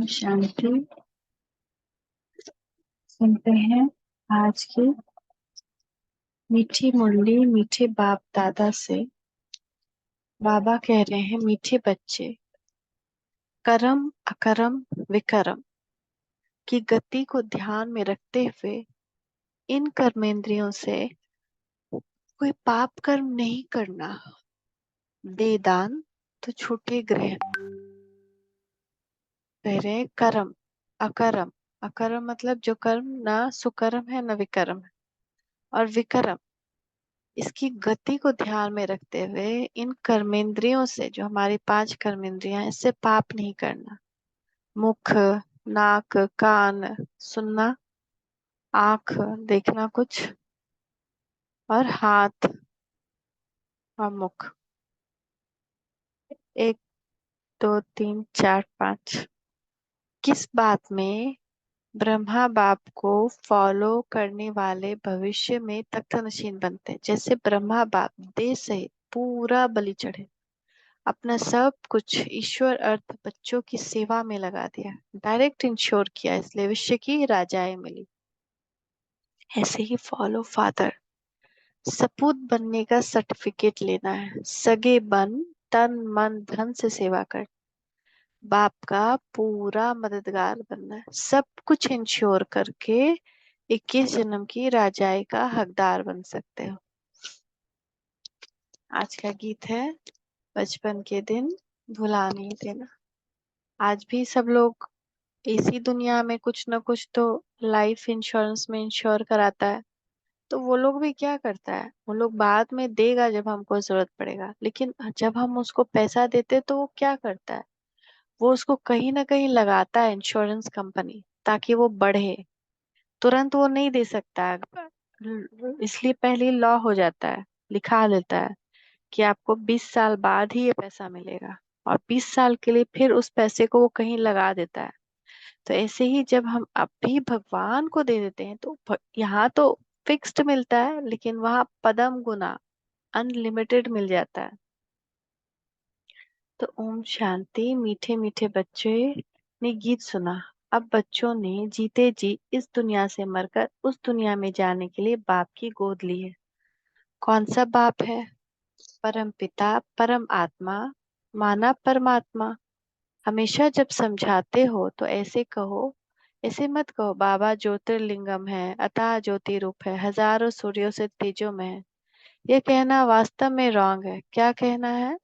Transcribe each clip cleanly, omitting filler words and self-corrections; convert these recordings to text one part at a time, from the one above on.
शांति। सुनते हैं आज की मीठी मुरली मीठे बाप दादा से। बाबा कह रहे हैं, मीठे बच्चे, कर्म अकर्म विकर्म की गति को ध्यान में रखते हुए इन कर्मेंद्रियों से कोई पाप कर्म नहीं करना। दे दान तो छूटे ग्रहण। कह रहे हैं कर्म अकर्म। अकर्म मतलब जो कर्म ना सुकर्म है न विकर्म है, और विकर्म इसकी गति को ध्यान में रखते हुए इन कर्मेंद्रियों से, जो हमारी पांच कर्मेंद्रियां हैं, इससे पाप नहीं करना। मुख, नाक, कान सुनना, आंख देखना कुछ, और हाथ और मुख। एक, दो, तीन, चार, पांच। किस बात में ब्रह्मा बाप को फॉलो करने वाले भविष्य में तख्त नशीन बनते हैं। जैसे ब्रह्मा बाप देह सहित पूरा बलि चढ़े, अपना सब कुछ ईश्वर अर्थ बच्चों की सेवा में लगा दिया, डायरेक्ट इंश्योर किया, इसलिए विश्व की राजाएं मिली। ऐसे ही फॉलो फादर, सपूत बनने का सर्टिफिकेट लेना है, सगे बन तन मन धन से सेवा कर, बाप का पूरा मददगार बनना है, सब कुछ इंश्योर करके 21 जन्म की राजाई का हकदार बन सकते हो। आज का गीत है, बचपन के दिन भुला नहीं देना। आज भी सब लोग इसी दुनिया में कुछ ना कुछ तो लाइफ इंश्योरेंस में इंश्योर कराता है। तो वो लोग भी क्या करता है, वो लोग बाद में देगा जब हमको जरूरत पड़ेगा, लेकिन जब हम उसको पैसा देते तो वो क्या करता है, वो उसको कहीं ना कहीं लगाता है इंश्योरेंस कंपनी, ताकि वो बढ़े। तुरंत वो नहीं दे सकता है, इसलिए पहले लॉ हो जाता है, लिखा लेता है कि आपको 20 साल बाद ही ये पैसा मिलेगा, और 20 साल के लिए फिर उस पैसे को वो कहीं लगा देता है। तो ऐसे ही जब हम अब भी भगवान को दे देते हैं तो यहाँ तो फिक्स्ड मिलता है, लेकिन वहां पदम गुना अनलिमिटेड मिल जाता है। तो ओम शांति। मीठे मीठे बच्चे ने गीत सुना। अब बच्चों ने जीते जी इस दुनिया से मरकर उस दुनिया में जाने के लिए बाप की गोद ली है। कौन सा बाप है? परम पिता, परम आत्मा, माना परमात्मा। हमेशा जब समझाते हो तो ऐसे कहो, ऐसे मत कहो बाबा ज्योतिर्लिंगम है, अतः ज्योति रूप है, हजारों सूर्यों से तेजो में है। ये कहना वास्तव में रॉन्ग है। क्या कहना है?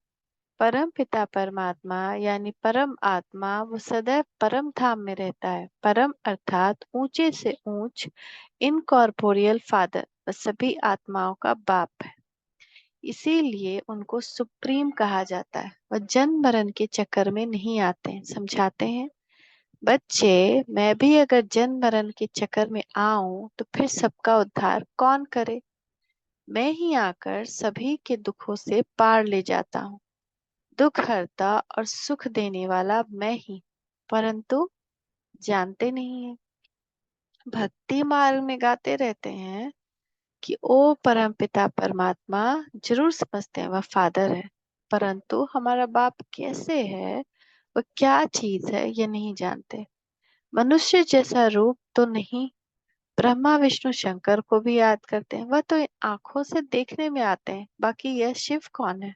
परम पिता परमात्मा यानी परम आत्मा वो सदैव परम धाम में रहता है। परम अर्थात ऊंचे से ऊंच, इनकॉर्पोरियल फादर, वह सभी आत्माओं का बाप है। इसीलिए उनको सुप्रीम कहा जाता है। वह जन्म मरण के चक्कर में नहीं आते हैं। समझाते हैं, बच्चे, मैं भी अगर जन्म मरण के चक्कर में आऊं तो फिर सबका उद्धार कौन करे? मैं ही आकर सभी के दुखों से पार ले जाता हूँ। दुख हरता और सुख देने वाला मैं ही, परंतु जानते नहीं है। भक्ति मार्ग में गाते रहते हैं कि ओ परम पिता परमात्मा, जरूर समझते हैं वह फादर है, परंतु हमारा बाप कैसे है, वह क्या चीज है, ये नहीं जानते। मनुष्य जैसा रूप तो नहीं। ब्रह्मा विष्णु शंकर को भी याद करते हैं, वह तो आंखों से देखने में आते हैं। बाकी यह शिव कौन है?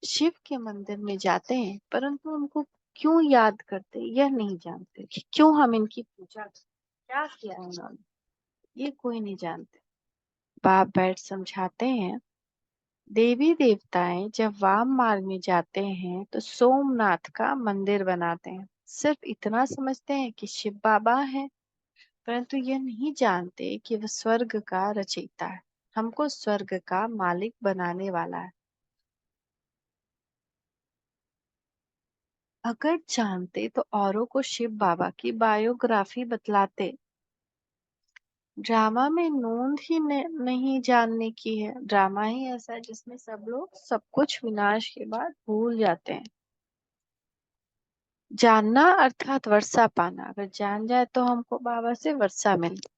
शिव के मंदिर में जाते हैं, परंतु उनको क्यों याद करते हैं, यह नहीं जानते कि क्यों हम इनकी पूजा करते हैं, क्या किया है उन्होंने, ये कोई नहीं जानते। बाप बैठ समझाते हैं, देवी देवताएं जब वाम मार्ग में जाते हैं तो सोमनाथ का मंदिर बनाते हैं। सिर्फ इतना समझते हैं कि शिव बाबा है, परंतु यह नहीं जानते कि वह स्वर्ग का रचयिता है, हमको स्वर्ग का मालिक बनाने वाला है। अगर जानते तो औरों को शिव बाबा की बायोग्राफी बतलाते। ड्रामा में नोंद ही नहीं जानने की है। ड्रामा ही ऐसा है जिसमें सब लोग सब कुछ विनाश के बाद भूल जाते हैं। जानना अर्थात वर्षा पाना। अगर जान जाए तो हमको बाबा से वर्षा मिले।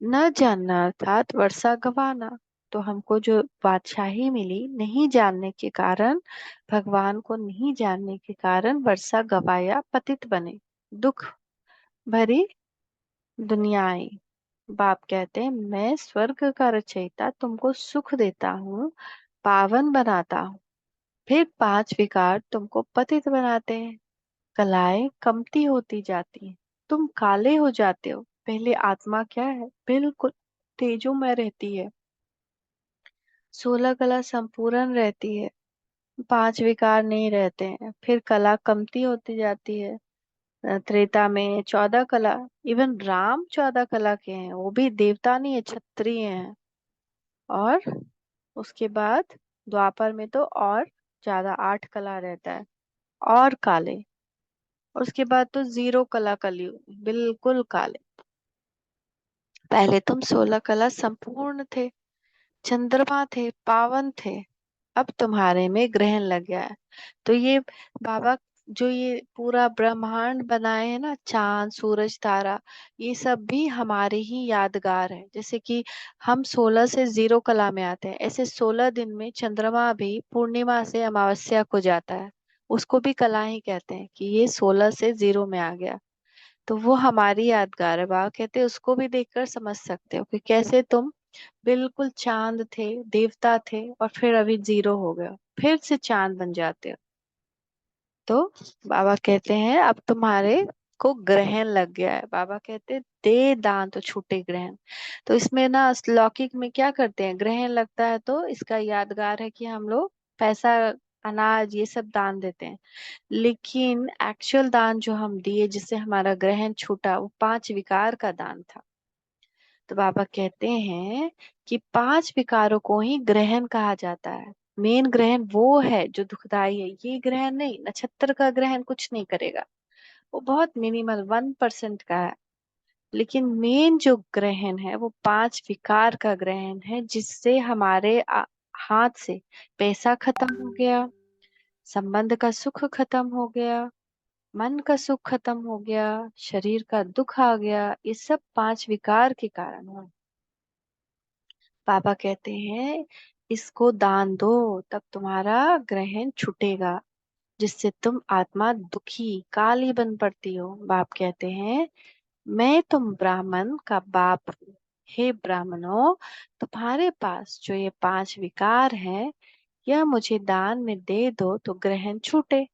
न जानना अर्थात वर्षा गवाना। तो हमको जो बादशाही मिली नहीं जानने के कारण, भगवान को नहीं जानने के कारण वर्षा गवाया, पतित बने, दुख भरी दुनिया आई। बाप कहते हैं, मैं स्वर्ग का रचयिता तुमको सुख देता हूँ, पावन बनाता हूँ। फिर पांच विकार तुमको पतित बनाते हैं। कलाएं कमती होती जाती हैं, तुम काले हो जाते हो। पहले आत्मा क्या है? बिल्कुल तेजोमय रहती है। 16 कला संपूर्ण रहती है, पांच विकार नहीं रहते हैं। फिर कला कमती होती जाती है। त्रेता में 14 कला। इवन राम 14 कला के हैं, वो भी देवता नहीं है, क्षत्रिय हैं। और उसके बाद द्वापर में तो और ज्यादा 8 कला रहता है, और काले। और उसके बाद तो 0 कला कलयुग, बिल्कुल काले। पहले तुम 16 कला संपूर्ण थे, चंद्रमा थे, पावन थे। अब तुम्हारे में ग्रहण लग गया है। तो ये बाबा जो ये पूरा ब्रह्मांड बनाए हैं ना, चांद सूरज तारा, ये सब भी हमारे ही यादगार है। जैसे कि हम 16 से 0 कला में आते हैं, ऐसे 16 दिन में चंद्रमा भी पूर्णिमा से अमावस्या को जाता है। उसको भी कला ही कहते हैं कि ये 16 से 0 में आ गया। तो वो हमारी यादगार है। बाबा कहते हैं उसको भी देखकर समझ सकते हो कि कैसे तुम बिल्कुल चांद थे, देवता थे, और फिर अभी 0 हो गए हो, फिर से चांद बन जाते हो। तो बाबा कहते हैं अब तुम्हारे को ग्रहण लग गया है। बाबा कहते हैं दे दान तो छूटे ग्रहण। तो इसमें ना लौकिक में क्या करते हैं, ग्रहण लगता है तो इसका यादगार है कि हम लोग पैसा, अनाज, ये सब दान देते हैं। लेकिन एक्चुअल दान जो हम दिए जिससे हमारा ग्रहण छूटा, वो पांच विकार का दान था। तो बाबा कहते हैं कि पांच विकारों को ही ग्रहण कहा जाता है। मेन ग्रहण वो है जो दुखदाई है, ये ग्रहण नहीं। नक्षत्र का ग्रहण कुछ नहीं करेगा, वो बहुत मिनिमल 1% का है। लेकिन मेन जो ग्रहण है वो पांच विकार का ग्रहण है, जिससे हमारे हाथ से पैसा खत्म हो गया, संबंध का सुख खत्म हो गया, मन का सुख खत्म हो गया, शरीर का दुख आ गया। ये सब पांच विकार के कारण हुआ। पापा कहते हैं इसको दान दो, तब तुम्हारा ग्रहण छूटेगा, जिससे तुम आत्मा दुखी काली बन पड़ती हो। बाप कहते हैं मैं तुम ब्राह्मण का बाप हूँ। हे ब्राह्मणों, तुम्हारे पास जो ये पांच विकार हैं, यह मुझे दान में दे दो तो ग्रहण छूटे।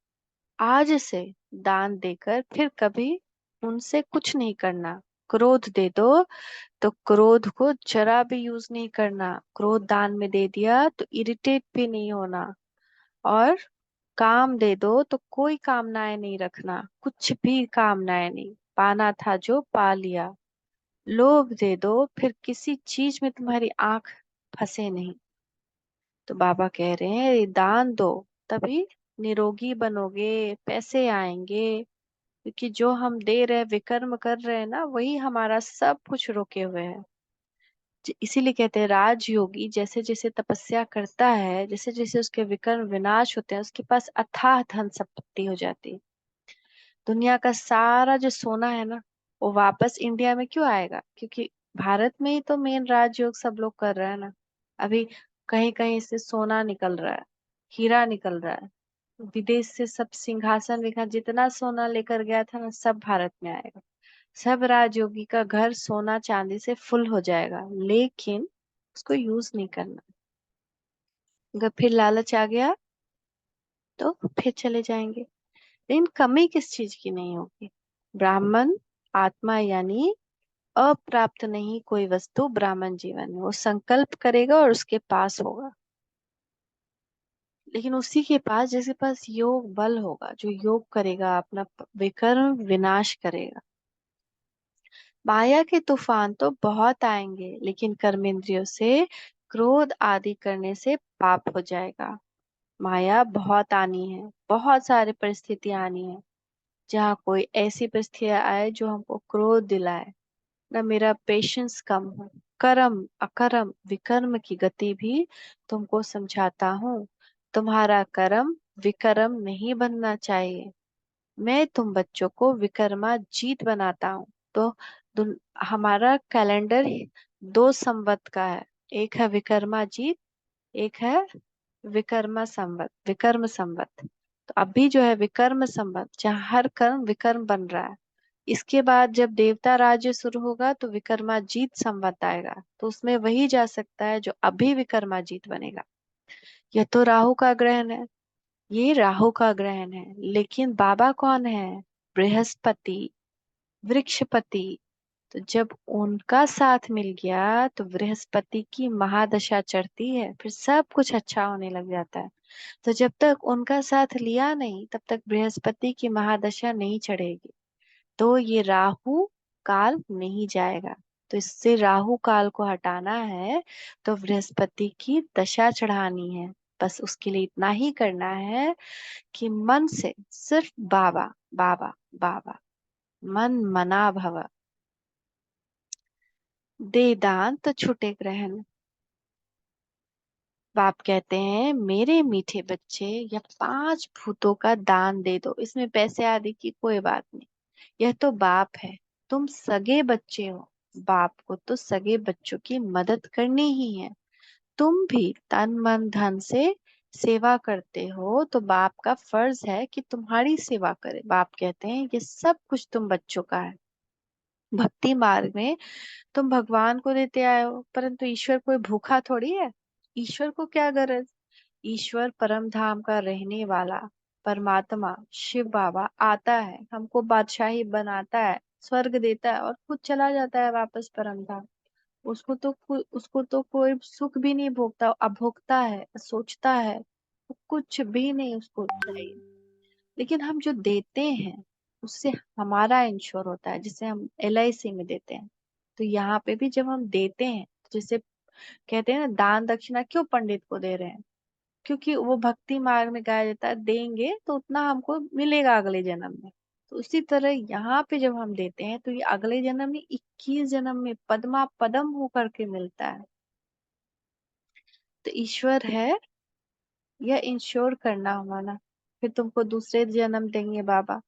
आज से दान देकर फिर कभी उनसे कुछ नहीं करना। क्रोध दे दो तो क्रोध को जरा भी यूज नहीं करना। क्रोध दान में दे दिया तो इरिटेट भी नहीं होना। और काम दे दो तो कोई कामनाएं नहीं रखना, कुछ भी कामनाएं नहीं। पाना था जो पा लिया। लोभ दे दो, फिर किसी चीज में तुम्हारी आंख फंसे नहीं। तो बाबा कह रहे हैं ये दान दो, तभी निरोगी बनोगे, पैसे आएंगे। क्योंकि जो हम दे रहे हैं, विकर्म कर रहे हैं ना, वही हमारा सब कुछ रोके हुए है। इसीलिए कहते हैं राजयोगी जैसे जैसे तपस्या करता है, जैसे जैसे उसके विकर्म विनाश होते हैं, उसके पास अथाह धन संपत्ति हो जाती है। दुनिया का सारा जो सोना है ना, वो वापस इंडिया में क्यों आएगा? क्योंकि भारत में ही तो मेन राजयोग सब लोग कर रहे हैं ना। अभी कहीं कहीं से सोना निकल रहा है, हीरा निकल रहा है। विदेश से सब सिंहासन विखा जितना सोना लेकर गया था ना, सब भारत में आएगा। सब राजयोगी का घर सोना चांदी से फुल हो जाएगा, लेकिन उसको यूज नहीं करना। अगर फिर लालच आ गया तो फिर चले जाएंगे। लेकिन कमी किस चीज की नहीं होगी? ब्राह्मण आत्मा यानी अप्राप्त नहीं कोई वस्तु ब्राह्मण जीवन में। वो संकल्प करेगा और उसके पास होगा। लेकिन उसी के पास जिसके पास योग बल होगा, जो योग करेगा, अपना विकर्म विनाश करेगा। माया के तूफान तो बहुत आएंगे, लेकिन कर्मेंद्रियों से क्रोध आदि करने से पाप हो जाएगा। माया बहुत आनी है, बहुत सारी परिस्थितियां आनी है, जहाँ कोई ऐसी परिस्थितियां आए जो हमको क्रोध दिलाए, ना मेरा पेशेंस कम हो। कर्म अकर्म विकर्म की गति भी तुमको समझाता हूँ। तुम्हारा कर्म विकर्म नहीं बनना चाहिए। मैं तुम बच्चों को विकर्मा जीत बनाता हूँ। तो हमारा कैलेंडर 2 संवत का है। एक है विकर्मा जीत, एक है विकर्म संवत। तो अभी जो है विकर्म संवत, जहाँ हर कर्म विकर्म बन रहा है। इसके बाद जब देवता राज्य शुरू होगा तो विक्रमाजीत संवत आएगा, तो उसमें वही जा सकता है जो अभी विक्रमाजीत बनेगा। यह तो राहु का ग्रहण है, ये राहु का ग्रहण है, लेकिन बाबा कौन है? बृहस्पति, वृक्षपति। तो जब उनका साथ मिल गया तो बृहस्पति की महादशा चढ़ती है, फिर सब कुछ अच्छा होने लग जाता है। तो जब तक उनका साथ लिया नहीं तब तक बृहस्पति की महादशा नहीं चढ़ेगी, तो ये राहु काल नहीं जाएगा। तो इससे राहु काल को हटाना है तो बृहस्पति की दशा चढ़ानी है। बस उसके लिए इतना ही करना है कि मन से सिर्फ बाबा बाबा बाबा, मन मना भव, दे दान तो छूटे ग्रहण। बाप कहते हैं मेरे मीठे बच्चे, या 5 भूतों का दान दे दो, इसमें पैसे आदि की कोई बात नहीं। यह तो बाप है, तुम सगे बच्चे हो, बाप को तो सगे बच्चों की मदद करनी ही है। तुम भी तन मन धन से सेवा करते हो तो बाप का फर्ज है कि तुम्हारी सेवा करे। बाप कहते हैं ये सब कुछ तुम बच्चों का है। भक्ति मार्ग में तुम भगवान को देते आए हो, परंतु ईश्वर कोई भूखा थोड़ी है। ईश्वर को क्या गरज? ईश्वर परम धाम का रहने वाला परमात्मा शिव बाबा आता है, हमको बादशाही बनाता है, स्वर्ग देता है और खुद चला जाता है वापस परम धाम। उसको तो कोई सुख भी नहीं भोगता, अभोक्ता है, सोचता है, कुछ भी नहीं उसको चाहिए। लेकिन हम जो देते हैं उससे हमारा इंश्योर होता है, जिसे हम LIC में देते हैं। तो यहाँ पे भी जब हम देते हैं, जैसे कहते हैं ना, दान दक्षिणा क्यों पंडित को दे रहे हैं? क्योंकि वो भक्ति मार्ग में गाया जाता है, देंगे तो उतना हमको मिलेगा अगले जन्म में। तो उसी तरह यहाँ पे जब हम देते हैं तो ये अगले जन्म में, 21 जन्म में पद्मा पदम होकर के मिलता है। तो ईश्वर है, यह इंश्योर करना हुआ ना। फिर तुमको दूसरे जन्म देंगे बाबा,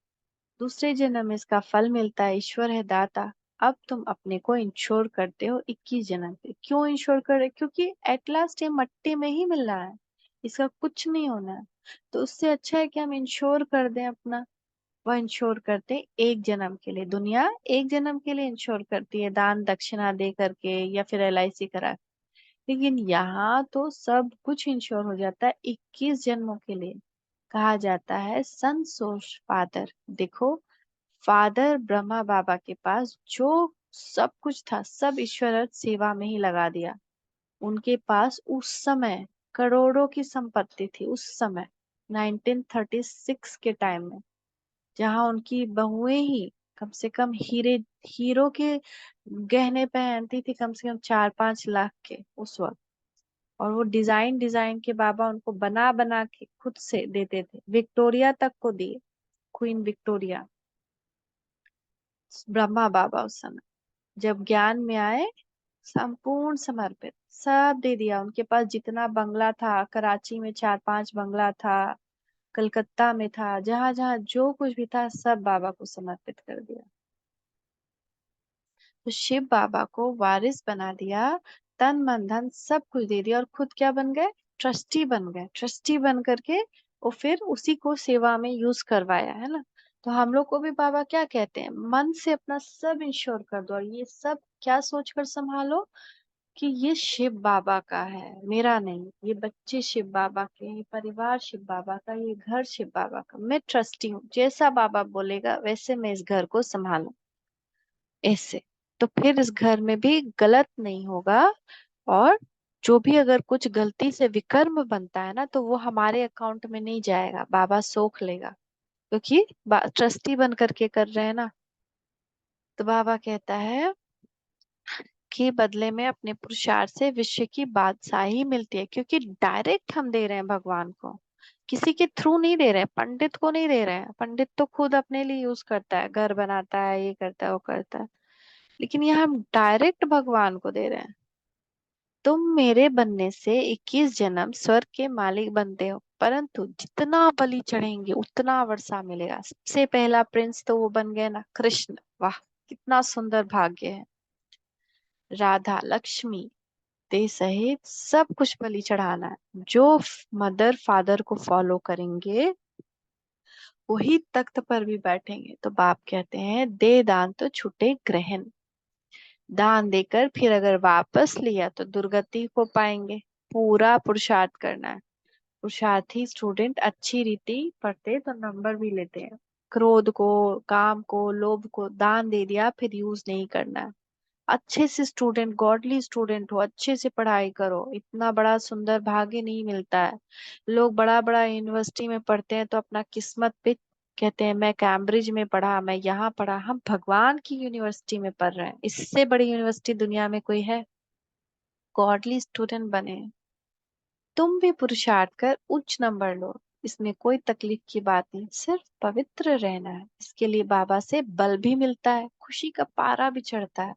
दूसरे जन्म में इसका फल मिलता है। ईश्वर है दाता। अब तुम अपने को इंश्योर करते हो 21 जन्म पे। क्यों इंश्योर कर रहे? क्योंकि एट लास्ट ये मट्टी में ही मिल रहा है, इसका कुछ नहीं होना है। तो उससे अच्छा है कि हम इंश्योर कर दें अपना। वह इंश्योर करते हैं 1 जन्म के लिए, दुनिया 1 जन्म के लिए इंश्योर करती है दान दक्षिणा दे करके या फिर LIC करा के। लेकिन यहाँ तो सब कुछ इंश्योर हो जाता है 21 जन्मों के लिए। कहा जाता है सन सोर्स फादर। देखो, फादर ब्रह्मा बाबा के पास जो सब कुछ था सब ईश्वर सेवा में ही लगा दिया। उनके पास उस समय करोड़ों की संपत्ति थी। उस समय 1936 के टाइम में, जहाँ उनकी बहुएं ही कम से कम हीरो के गहने पहनती थी, कम से कम 4-5 लाख के उस वक्त। और वो डिजाइन डिजाइन के बाबा उनको बना बना के खुद से देते थे, विक्टोरिया तक को दिए, क्वीन विक्टोरिया। ब्रह्मा बाबा उस समय जब ज्ञान में आए, संपूर्ण समर्पित सब दे दिया। उनके पास जितना बंगला था, कराची में 4-5 बंगला था, कलकत्ता में था, जहां जहां जो कुछ भी था सब बाबा को समर्पित कर दिया। तो शिव बाबा को वारिस बना दिया, तन मन धन सब कुछ दे दिया, और खुद क्या बन गए? ट्रस्टी बन गए। ट्रस्टी बन करके वो फिर उसी को सेवा में यूज करवाया, है ना। तो हम लोग को भी बाबा क्या कहते हैं? मन से अपना सब इंश्योर कर दो, और ये सब क्या सोचकर संभालो कि ये शिव बाबा का है, मेरा नहीं। ये बच्चे शिव बाबा के, ये परिवार शिव बाबा का, ये घर शिव बाबा का। मैं ट्रस्टी हूँ, जैसा बाबा बोलेगा वैसे मैं इस घर को संभालूं, ऐसे। तो फिर इस घर में भी गलत नहीं होगा। और जो भी अगर कुछ गलती से विकर्म बनता है ना, तो वो हमारे अकाउंट में नहीं जाएगा, बाबा सोख लेगा, क्योंकि ट्रस्टी बन करके कर रहे हैं ना। तो बाबा कहता है कि बदले में अपने पुरुषार्थ से विश्व की बादशाही मिलती है, क्योंकि डायरेक्ट हम दे रहे हैं भगवान को, किसी के थ्रू नहीं दे रहे हैं, पंडित को नहीं दे रहे हैं। पंडित तो खुद अपने लिए यूज करता है, घर बनाता है, ये करता है वो करता है। लेकिन यहाँ हम डायरेक्ट भगवान को दे रहे हैं। तुम मेरे बनने से 21 जन्म स्वर्ग के मालिक बनते हो, परंतु जितना बलि चढ़ेंगे उतना वर्षा मिलेगा। सबसे पहला प्रिंस तो वो बन गए ना, कृष्ण। वाह, कितना सुंदर भाग्य है। राधा लक्ष्मी ते सहित सब कुछ बलि चढ़ाना है। जो मदर फादर को फॉलो करेंगे वही तख्त पर भी बैठेंगे। तो बाप कहते हैं, दे दान तो छूटे ग्रहण। दान देकर फिर अगर वापस लिया तो दुर्गति को पाएंगे। पूरा पुरुषार्थ करना है। पुरुषार्थी स्टूडेंट अच्छी रीति पढ़ते तो नंबर भी लेते हैं। क्रोध को, काम को, लोभ को दान दे दिया फिर यूज नहीं करना है। अच्छे से स्टूडेंट, गॉडली स्टूडेंट हो, अच्छे से पढ़ाई करो। इतना बड़ा सुंदर भाग्य नहीं मिलता है। लोग बड़ा बड़ा यूनिवर्सिटी में पढ़ते हैं तो अपना किस्मत पे कहते हैं, मैं कैम्ब्रिज में पढ़ा, मैं यहाँ पढ़ा। हम भगवान की यूनिवर्सिटी में पढ़ रहे हैं। इससे बड़ी यूनिवर्सिटी दुनिया में कोई है? गॉडली स्टूडेंट बने। तुम भी पुरुषार्थ कर उच्च नंबर लो। इसमें कोई तकलीफ की बात नहीं, सिर्फ पवित्र रहना है। इसके लिए बाबा से बल भी मिलता है, खुशी का पारा भी चढ़ता है।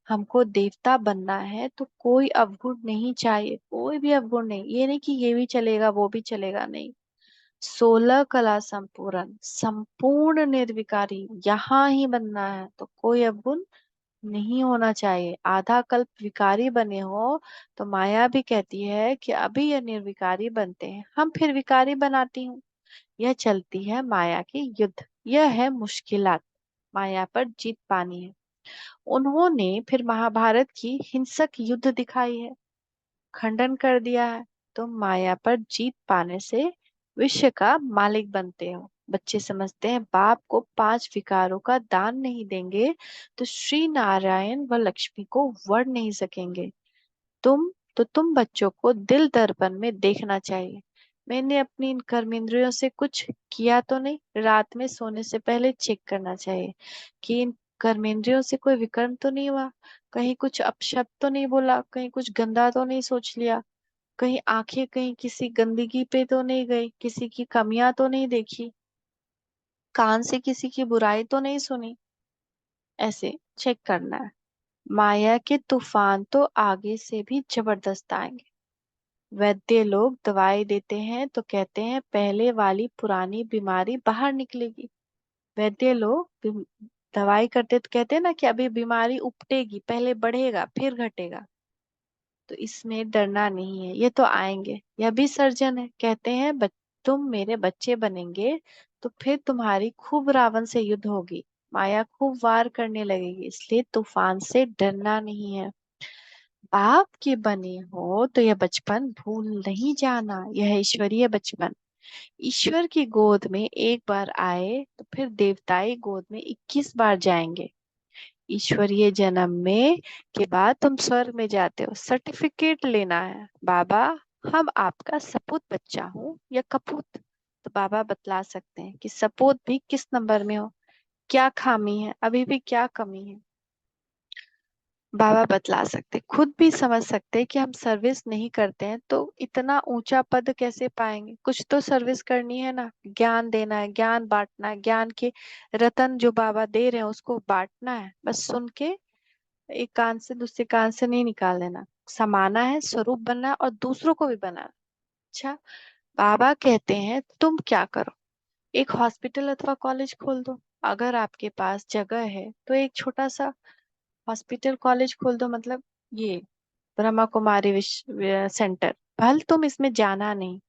हमको देवता बनना है तो कोई अवगुण नहीं चाहिए, कोई भी अवगुण नहीं। ये नहीं कि ये भी चलेगा वो भी चलेगा, नहीं। 16 कला संपूर्ण, संपूर्ण निर्विकारी यहाँ ही बनना है। तो कोई अवगुण नहीं होना चाहिए। आधा कल्प विकारी बने हो तो माया भी कहती है कि अभी ये निर्विकारी बनते हैं, हम फिर विकारी बनाती हूँ। यह चलती है माया की युद्ध। यह है मुश्किलात। माया पर जीत पानी है। उन्होंने फिर महाभारत की हिंसक युद्ध दिखाई है, खंडन कर दिया है। तुम माया पर जीत पाने से विश्व का मालिक बनते हो। बच्चे समझते हैं बाप को 5 विकारों का दान नहीं देंगे तो श्री नारायण व लक्ष्मी को वर नहीं सकेंगे। तुम बच्चों को दिल दर्पण में देखना चाहिए। मैंने अपनी इन कर्मेंद्रियों से कुछ किया तो नहीं? रात में सोने से पहले चेक करना चाहिए कि इन कर्मेंद्रियों से कोई विकर्म तो नहीं हुआ, कहीं कुछ अपशब्द तो नहीं बोला, कहीं कुछ गंदा तो नहीं सोच लिया, कहीं आंखें कहीं किसी गंदगी पे तो नहीं गई, किसी की कमियां तो नहीं देखी, कान से किसी की बुराई तो नहीं सुनी। ऐसे चेक करना है। माया के तूफान तो आगे से भी जबरदस्त आएंगे। वैद्य लोग दवाई देते हैं तो कहते हैं पहले वाली पुरानी बीमारी बाहर निकलेगी। वैद्य लोग दवाई करते तो कहते हैं ना कि अभी बीमारी उपटेगी, पहले बढ़ेगा फिर घटेगा। तो इसमें डरना नहीं है, ये तो आएंगे। यह भी सर्जन है, कहते हैं तुम मेरे बच्चे बनेंगे तो फिर तुम्हारी खूब रावण से युद्ध होगी। माया खूब वार करने लगेगी, इसलिए तूफान से डरना नहीं है। बाप के बने हो तो यह बचपन भूल नहीं जाना। यह ईश्वरीय बचपन। ईश्वर की गोद में एक बार आए तो फिर देवताई गोद में 21 बार जाएंगे। ईश्वरीय जन्म में के बाद तुम स्वर्ग में जाते हो। सर्टिफिकेट लेना है, बाबा हम आपका सपूत बच्चा हूँ या कपूत। तो बाबा बतला सकते हैं कि सपूत भी किस नंबर में हो, क्या खामी है, अभी भी क्या कमी है। बाबा बतला सकते, खुद भी समझ सकते कि हम सर्विस नहीं करते हैं तो इतना ऊंचा पद कैसे पाएंगे। कुछ तो सर्विस करनी है ना, ज्ञान देना है, ज्ञान बांटना है। ज्ञान के रतन जो बाबा दे रहे हैं उसको बांटना है। बस सुन के एक कान से दूसरे कान से नहीं निकाल देना। समाना है, स्वरूप बनना है और दूसरों को भी बनाना। अच्छा, बाबा कहते हैं तुम क्या करो, एक हॉस्पिटल अथवा कॉलेज खोल दो। अगर आपके पास जगह है तो एक छोटा सा हॉस्पिटल कॉलेज खोल दो। मतलब ये ब्रह्मा कुमारी विश्व सेंटर। भले तुम इसमें जाना नहीं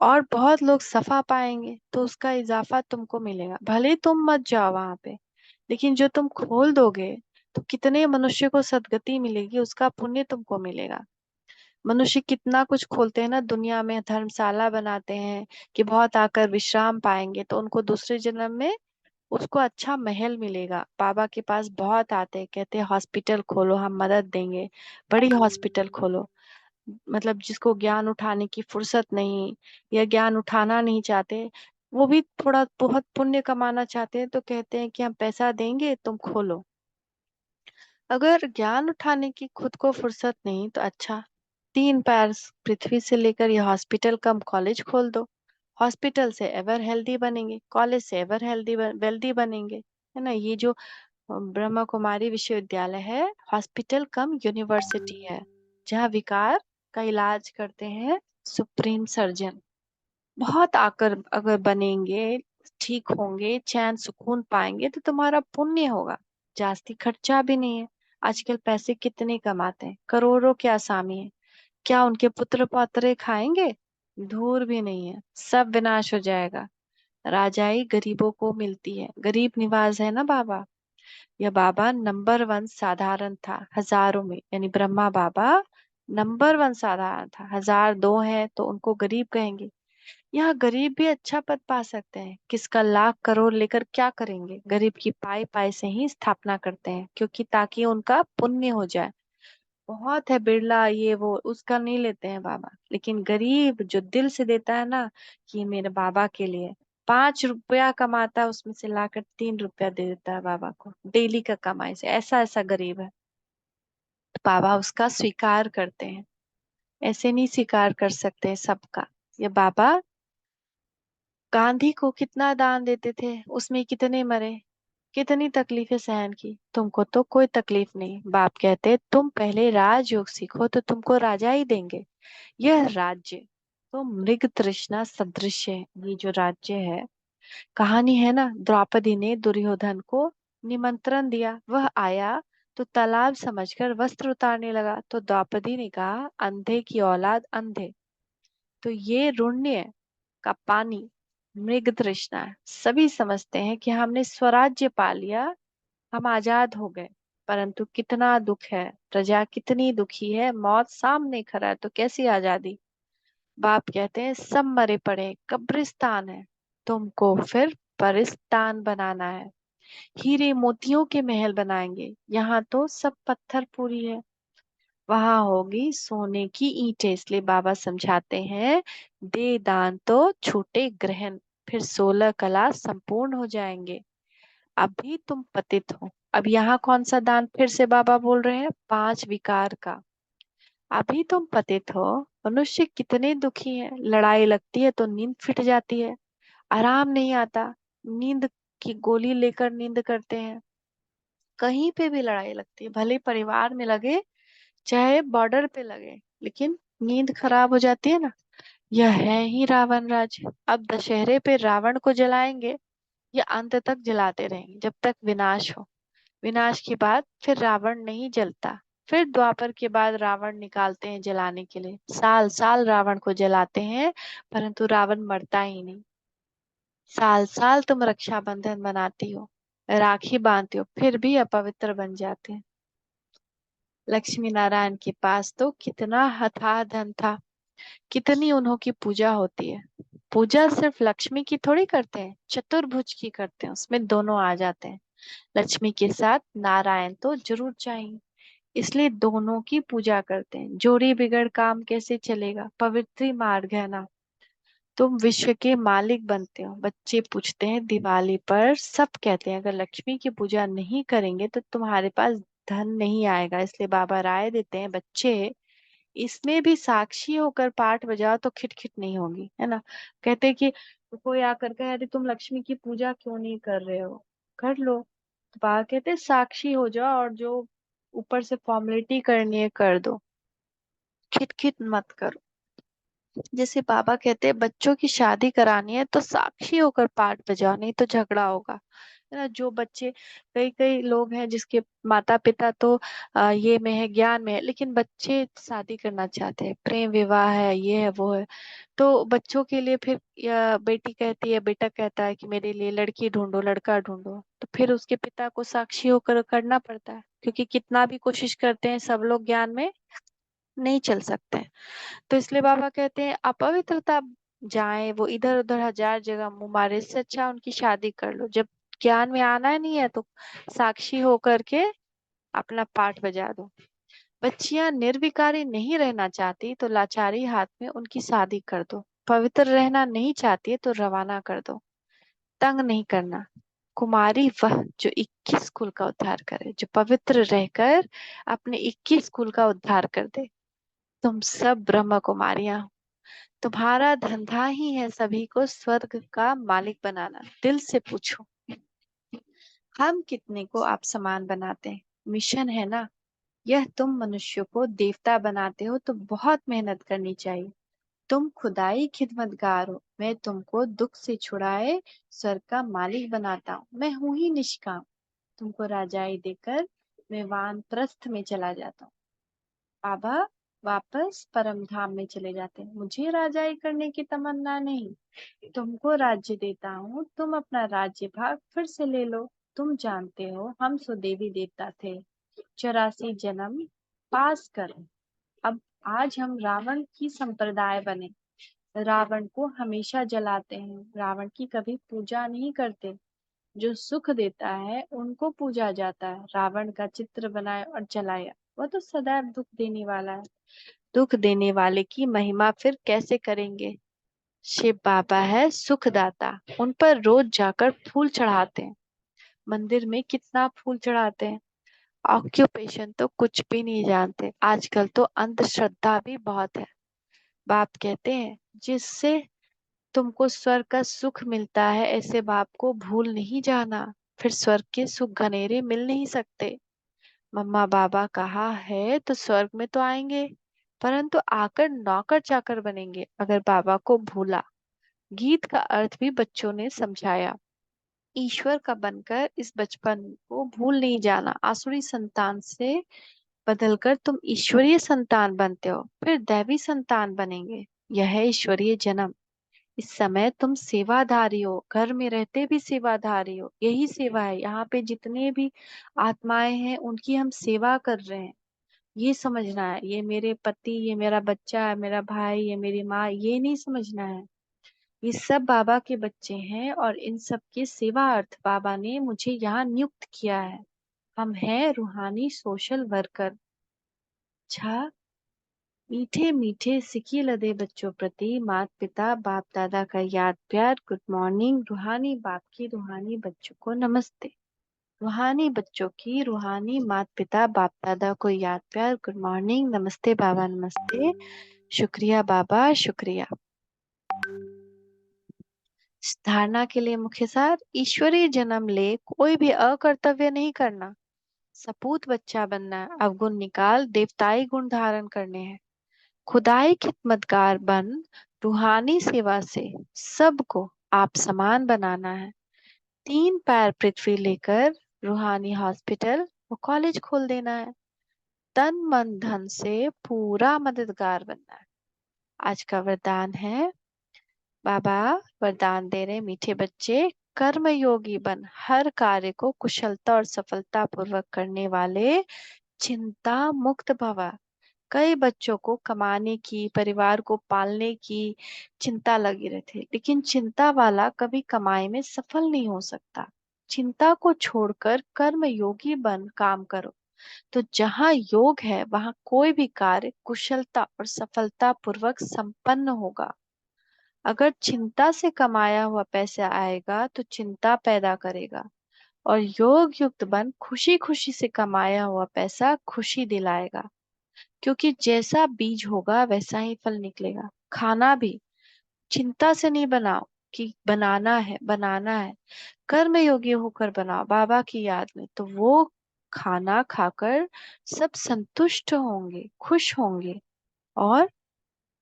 और बहुत लोग सफा पाएंगे तो उसका इजाफा तुमको मिलेगा। भले ही तुम मत जाओ वहां पे, लेकिन जो तुम खोल दोगे तो कितने मनुष्य को सदगति मिलेगी, उसका पुण्य तुमको मिलेगा। मनुष्य कितना कुछ खोलते हैं ना दुनिया में, धर्मशाला बनाते हैं कि बहुत आकर विश्राम पाएंगे तो उनको दूसरे जन्म में उसको अच्छा महल मिलेगा। बाबा के पास बहुत आते हैं, कहते हैं हॉस्पिटल खोलो, हम मदद देंगे। बड़ी हॉस्पिटल खोलो। मतलब जिसको ज्ञान उठाने की फुर्सत नहीं या ज्ञान उठाना नहीं चाहते, वो भी थोड़ा बहुत पुण्य कमाना चाहते हैं तो कहते हैं कि हम पैसा देंगे तुम खोलो। अगर ज्ञान उठाने की खुद को फुर्सत नहीं तो अच्छा, 3 पैर पृथ्वी से लेकर यह हॉस्पिटल कम कॉलेज खोल दो। हॉस्पिटल से एवर हेल्दी बनेंगे, कॉलेज से एवर हेल्दी वेल्दी बनेंगे। है ना? ये जो ब्रह्मा कुमारी विश्वविद्यालय है, हॉस्पिटल कम यूनिवर्सिटी है, जहाँ विकार का इलाज करते हैं सुप्रीम सर्जन। बहुत आकर अगर बनेंगे, ठीक होंगे, चैन सुकून पाएंगे तो तुम्हारा पुण्य होगा। जास्ती खर्चा भी नहीं है। आजकल पैसे कितने कमाते हैं, करोड़ों के आसामी है। क्या उनके पुत्र पौत्रे खाएंगे? धूर भी नहीं है, सब विनाश हो जाएगा। राजाई गरीबों को मिलती है, गरीब निवाज है ना बाबा। यह बाबा नंबर वन साधारण था हजारों में, यानी ब्रह्मा बाबा नंबर वन साधारण था। हजार दो हैं तो उनको गरीब कहेंगे। यहाँ गरीब भी अच्छा पद पा सकते हैं। किसका लाख करोड़ लेकर क्या करेंगे, गरीब की पाई पाई से ही स्थापना करते हैं, क्योंकि ताकि उनका पुण्य हो जाए। बहुत है बिरला ये वो, उसका नहीं लेते हैं बाबा, लेकिन गरीब जो दिल से देता है ना, कि ये मेरे बाबा के लिए, 5 रुपया कमाता है उसमें से लाकर 3 रुपया दे देता है बाबा को डेली का कमाई से, ऐसा ऐसा गरीब है। तो बाबा उसका स्वीकार करते हैं। ऐसे नहीं स्वीकार कर सकते सबका। ये बाबा गांधी को कितना दान देते थे, उसमें कितने मरे, कितनी तकलीफें सहन की। तुमको तो कोई तकलीफ नहीं। बाप कहते तुम पहले राजयोग सीखो तो तुमको राजा ही देंगे। यह राज्य तो मृग तृष्णा सदृश है। ये जो राज्य है, कहानी है ना, द्रौपदी ने दुर्योधन को निमंत्रण दिया, वह आया तो तालाब समझकर वस्त्र उतारने लगा, तो द्रौपदी ने कहा अंधे की औलाद अंधे। तो ये रुण्य का पानी मृग तृष्णा है। सभी समझते हैं कि हमने स्वराज्य पा लिया, हम आजाद हो गए, परंतु कितना दुख है, प्रजा कितनी दुखी है, मौत सामने खड़ा है तो कैसी आजादी। बाप कहते हैं सब मरे पड़े, कब्रिस्तान है, तुमको फिर परिस्तान बनाना है। हीरे मोतियों के महल बनाएंगे, यहाँ तो सब पत्थर पूरी है, वहां होगी सोने की ईंटें। इसलिए बाबा समझाते हैं दे दान तो छूटे ग्रहण, फिर 16 कला संपूर्ण हो जाएंगे। अभी तुम पतित हो। अब यहाँ कौन सा दान, फिर से बाबा बोल रहे हैं 5 विकार का। अभी तुम पतित हो। मनुष्य कितने दुखी हैं, लड़ाई लगती है तो नींद फिट जाती है, आराम नहीं आता, नींद की गोली लेकर नींद करते हैं। कहीं पे भी लड़ाई लगती है, भले परिवार में लगे चाहे बॉर्डर पे लगे, लेकिन नींद खराब हो जाती है ना। यह है ही रावण राज। अब दशहरे पे रावण को जलाएंगे, या अंत तक जलाते रहेंगे जब तक विनाश हो। विनाश के बाद फिर रावण नहीं जलता। फिर द्वापर के बाद रावण निकालते हैं जलाने के लिए, साल साल रावण को जलाते हैं, परंतु रावण मरता ही नहीं। साल साल तुम रक्षाबंधन बनाती हो, राखी बांधते हो, फिर भी अपवित्र बन जाते हैं। लक्ष्मी नारायण के पास तो कितना अथाह धन था, कितनी उन्हों की पूजा होती है। पूजा सिर्फ लक्ष्मी की थोड़ी करते हैं, चतुर्भुज की करते हैं, उसमें दोनों आ जाते हैं। लक्ष्मी के साथ नारायण तो जरूर चाहिए, इसलिए दोनों की पूजा करते हैं। जोड़ी बिगड़ काम कैसे चलेगा, पवित्र मार्ग है ना। तुम विश्व के मालिक बनते हो। बच्चे पूछते हैं दिवाली पर, सब कहते हैं अगर लक्ष्मी की पूजा नहीं करेंगे तो तुम्हारे पास धन नहीं आएगा। इसलिए बाबा राय देते हैं बच्चे, इसमें भी साक्षी होकर पाठ बजाओ तो खिटखिट नहीं होगी, है ना। कहते हैं कि कोई आकर कहे अरे तुम लक्ष्मी की पूजा क्यों नहीं कर रहे हो, कर लो। तो बाबा कहते हैं साक्षी हो जाओ, और जो ऊपर से फॉर्मेलिटी करनी है कर दो, खिटखिट मत करो। जैसे बाबा कहते हैं बच्चों की शादी करानी है तो साक्षी होकर पाठ बजाओ, नहीं तो झगड़ा होगा, है ना। जो बच्चे, कई कई लोग हैं जिसके माता पिता तो ये में है, ज्ञान में है, लेकिन बच्चे शादी करना चाहते हैं, प्रेम विवाह है, ये है वो है। तो बच्चों के लिए फिर, या बेटी कहती है, बेटा कहता है कि मेरे लिए लड़की ढूंढो लड़का ढूंढो, तो फिर उसके पिता को साक्षी होकर करना पड़ता है, क्योंकि कितना भी कोशिश करते हैं सब लोग ज्ञान में नहीं चल सकते हैं। तो इसलिए बाबा कहते हैं अपवित्रता जाए वो इधर उधर हजार जगह मुंह मारे, इससे अच्छा उनकी शादी कर लो। जब ज्ञान में आना नहीं है तो साक्षी होकर के अपना पाठ बजा दो। बच्चियां निर्विकारी नहीं रहना चाहती तो लाचारी हाथ में उनकी शादी कर दो। पवित्र रहना नहीं चाहती है तो रवाना कर दो। तंग नहीं करना। कुमारी वह जो 21 कुल का उद्धार करे, जो पवित्र रहकर अपने 21 कुल का उद्धार कर दे। तुम सब ब्रह्म कुमारियां, तुम्हारा धंधा ही है सभी को स्वर्ग का मालिक बनाना। दिल से पूछो, हम कितने को आप समान बनाते हैं, मिशन है ना। यह तुम मनुष्यों को देवता बनाते हो तो बहुत मेहनत करनी चाहिए। तुम खुदाई खिदमतगार हो, मैं तुमको दुख से छुड़ाए स्वर्ग का मालिक बनाता हूँ। मैं हूं ही निष्काम, तुमको राजाई देकर मैं वानप्रस्थ में चला जाता हूँ। बाबा वापस परम धाम में चले जाते हैं। मुझे राजाई करने की तमन्ना नहीं, तुमको राज्य देता हूँ, तुम अपना राज्य भाग फिर से ले लो। तुम जानते हो हम सुदेवी देवता थे, 84 जन्म पास कर। अब आज हम रावण की संप्रदाय बने, रावण को हमेशा जलाते हैं, रावण की कभी पूजा नहीं करते। जो सुख देता है उनको पूजा जाता है। रावण का चित्र बनाया और जलाया, वह तो सदैव दुख देने वाला है। दुख देने वाले की महिमा फिर कैसे करेंगे? शिव बाबा है सुखदाता, उन पर रोज जाकर फूल चढ़ाते हैं। मंदिर में कितना फूल चढ़ाते हैं। ऑक्यूपेशन तो कुछ भी नहीं जानते, आजकल तो अंधश्रद्धा भी बहुत है। बाप कहते हैं जिससे तुमको स्वर्ग का सुख मिलता है, ऐसे बाप को भूल नहीं जाना, फिर स्वर्ग के सुख घनेरे मिल नहीं सकते। मम्मा बाबा कहा है तो स्वर्ग में तो आएंगे, परंतु आकर नौकर चाकर बनेंगे अगर बाबा को भूला। गीत का अर्थ भी बच्चों ने समझाया। ईश्वर का बनकर इस बचपन को भूल नहीं जाना। आसुरी संतान से बदलकर तुम ईश्वरीय संतान बनते हो, फिर दैवी संतान बनेंगे। यह है ईश्वरीय जन्म। इस समय तुम सेवाधारी हो, घर में रहते भी सेवाधारी हो। यही सेवा है, यहाँ पे जितने भी आत्माएं हैं उनकी हम सेवा कर रहे हैं। ये समझना है, ये मेरे पति, ये मेरा बच्चा है, मेरा भाई, ये मेरी माँ, ये नहीं समझना है। ये सब बाबा के बच्चे हैं और इन सब के सेवा अर्थ बाबा ने मुझे यहाँ नियुक्त किया है। हम हैं रूहानी सोशल वर्कर। अच्छा, मीठे मीठे सिकी लदे बच्चों प्रति माता पिता बाप दादा का याद प्यार। Good morning. रूहानी बाप की रूहानी बच्चों को नमस्ते। रूहानी बच्चों की रूहानी माता पिता बाप दादा को याद प्यार। गुड मॉर्निंग, नमस्ते बाबा, नमस्ते। शुक्रिया बाबा, शुक्रिया। इस धारणा के लिए मुख्य सार: ईश्वरीय जन्म ले कोई भी अकर्तव्य नहीं करना, सपूत बच्चा बनना है, अवगुण निकाल देवताई गुण धारण करने हैं, खुदाई खिदमतगार बन रूहानी सेवा से सबको आप समान बनाना है, 3 पैर पृथ्वी लेकर रूहानी हॉस्पिटल व कॉलेज खोल देना है, तन मन धन से पूरा मददगार बनना है। आज का वरदान है, बाबा वरदान दे रहे मीठे बच्चे, कर्म योगी बन हर कार्य को कुशलता और सफलता पूर्वक करने वाले चिंता मुक्त भवा। कई बच्चों को कमाने की, परिवार को पालने की चिंता लगी रहती है, लेकिन चिंता वाला कभी कमाई में सफल नहीं हो सकता। चिंता को छोड़कर कर्म योगी बन काम करो, तो जहाँ योग है वहाँ कोई भी कार्य कुशलता और सफलता पूर्वक संपन्न होगा। अगर चिंता से कमाया हुआ पैसा आएगा तो चिंता पैदा करेगा, और योग युक्त बन खुशी खुशी से कमाया हुआ पैसा खुशी दिलाएगा। क्योंकि जैसा बीज होगा वैसा ही फल निकलेगा। खाना भी चिंता से नहीं बनाओ कि बनाना है बनाना है, कर्म योगी होकर बनाओ बाबा की याद में, तो वो खाना खाकर सब संतुष्ट होंगे, खुश होंगे और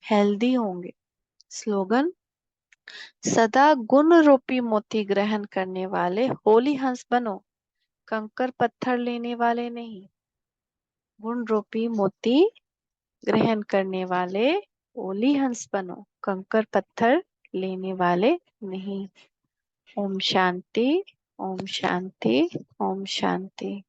हेल्दी होंगे। स्लोगन: सदा गुण रूपी मोती ग्रहण करने वाले होली हंस बनो, कंकर पत्थर लेने वाले नहीं। गुण रूपी मोती ग्रहण करने वाले होली हंस बनो, कंकर पत्थर लेने वाले नहीं। ओम शांति, ओम शांति, ओम शांति।